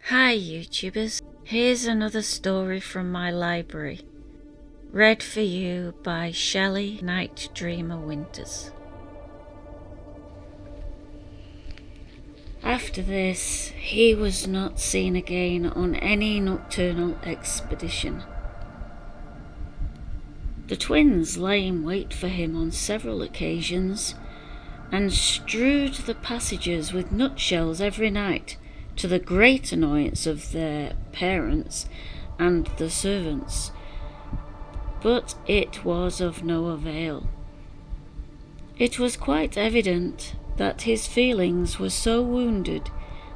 Hi YouTubers, here's another story from my library, read for you by Shelley Nightdreamer Winters. After this, he was not seen again on any nocturnal expedition. The twins lay in wait for him on several occasions and strewed the passages with nutshells every night, to the great annoyance of their parents and the servants, but it was of no avail. It was quite evident that his feelings were so wounded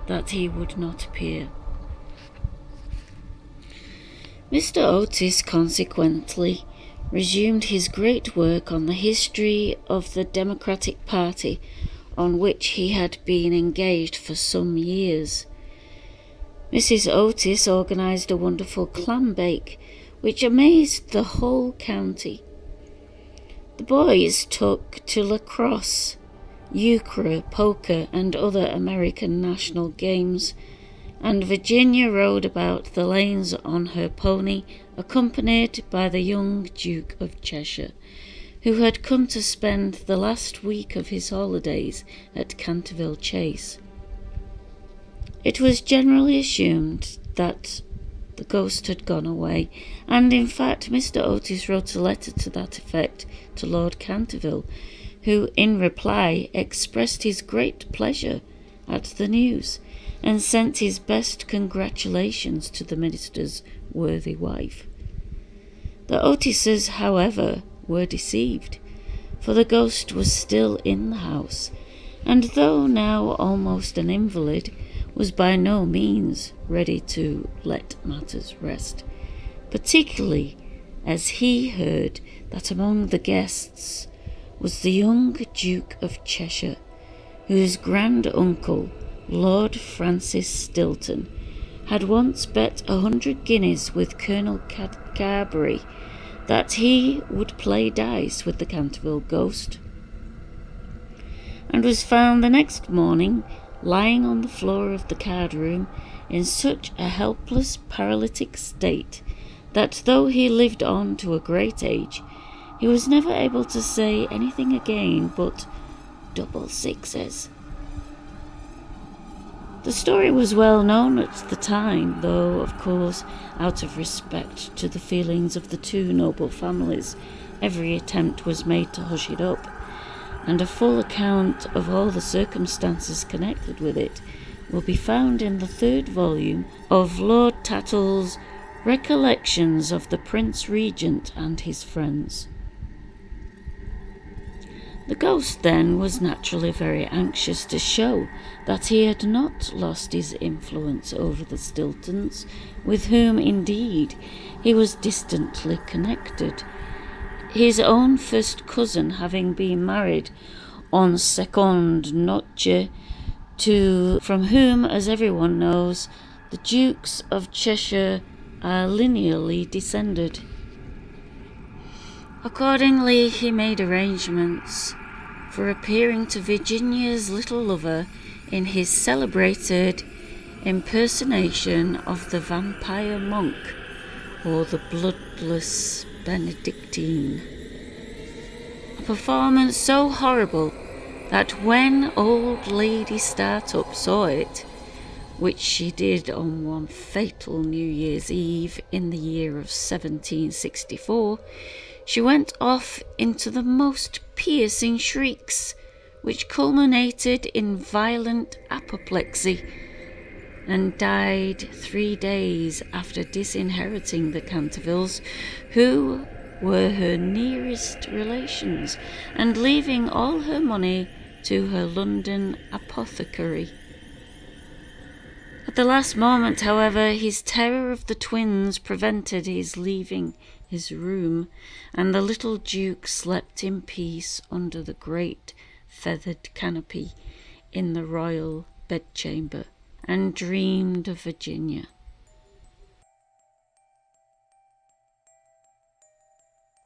that he would not appear. Mr. Otis consequently resumed his great work on the history of the Democratic Party, on which he had been engaged for some years. Mrs. Otis organised a wonderful clam bake, which amazed the whole county. The boys took to lacrosse, euchre, poker, and other American national games, and Virginia rode about the lanes on her pony, accompanied by the young Duke of Cheshire, who had come to spend the last week of his holidays at Canterville Chase. It was generally assumed that the ghost had gone away, and in fact Mr. Otis wrote a letter to that effect to Lord Canterville, who in reply expressed his great pleasure at the news, and sent his best congratulations to the minister's worthy wife. The Otises, however, were deceived, for the ghost was still in the house, and though now almost an invalid, was by no means ready to let matters rest, particularly as he heard that among the guests was the young Duke of Cheshire, whose grand-uncle, Lord Francis Stilton, had once bet 100 guineas with Colonel Carberry that he would play dice with the Canterville Ghost, and was found the next morning lying on the floor of the card-room in such a helpless paralytic state that though he lived on to a great age, he was never able to say anything again but double sixes. The story was well known at the time, though, of course, out of respect to the feelings of the two noble families, every attempt was made to hush it up, and a full account of all the circumstances connected with it will be found in the 3rd volume of Lord Tattle's Recollections of the Prince Regent and his Friends. The ghost then was naturally very anxious to show that he had not lost his influence over the Stiltons, with whom indeed he was distantly connected, his own first cousin having been married en seconde noce to, from whom, as everyone knows, the Dukes of Cheshire are lineally descended. Accordingly, he made arrangements for appearing to Virginia's little lover in his celebrated impersonation of the vampire monk, or the bloodless Benedictine. A performance so horrible that when old Lady Startup saw it, which she did on one fatal New Year's Eve in the year of 1764, she went off into the most piercing shrieks, which culminated in violent apoplexy, and died 3 days after disinheriting the Cantervilles, who were her nearest relations, and leaving all her money to her London apothecary. At the last moment, however, his terror of the twins prevented his leaving his room, and the little Duke slept in peace under the great feathered canopy in the royal bedchamber, and dreamed of Virginia.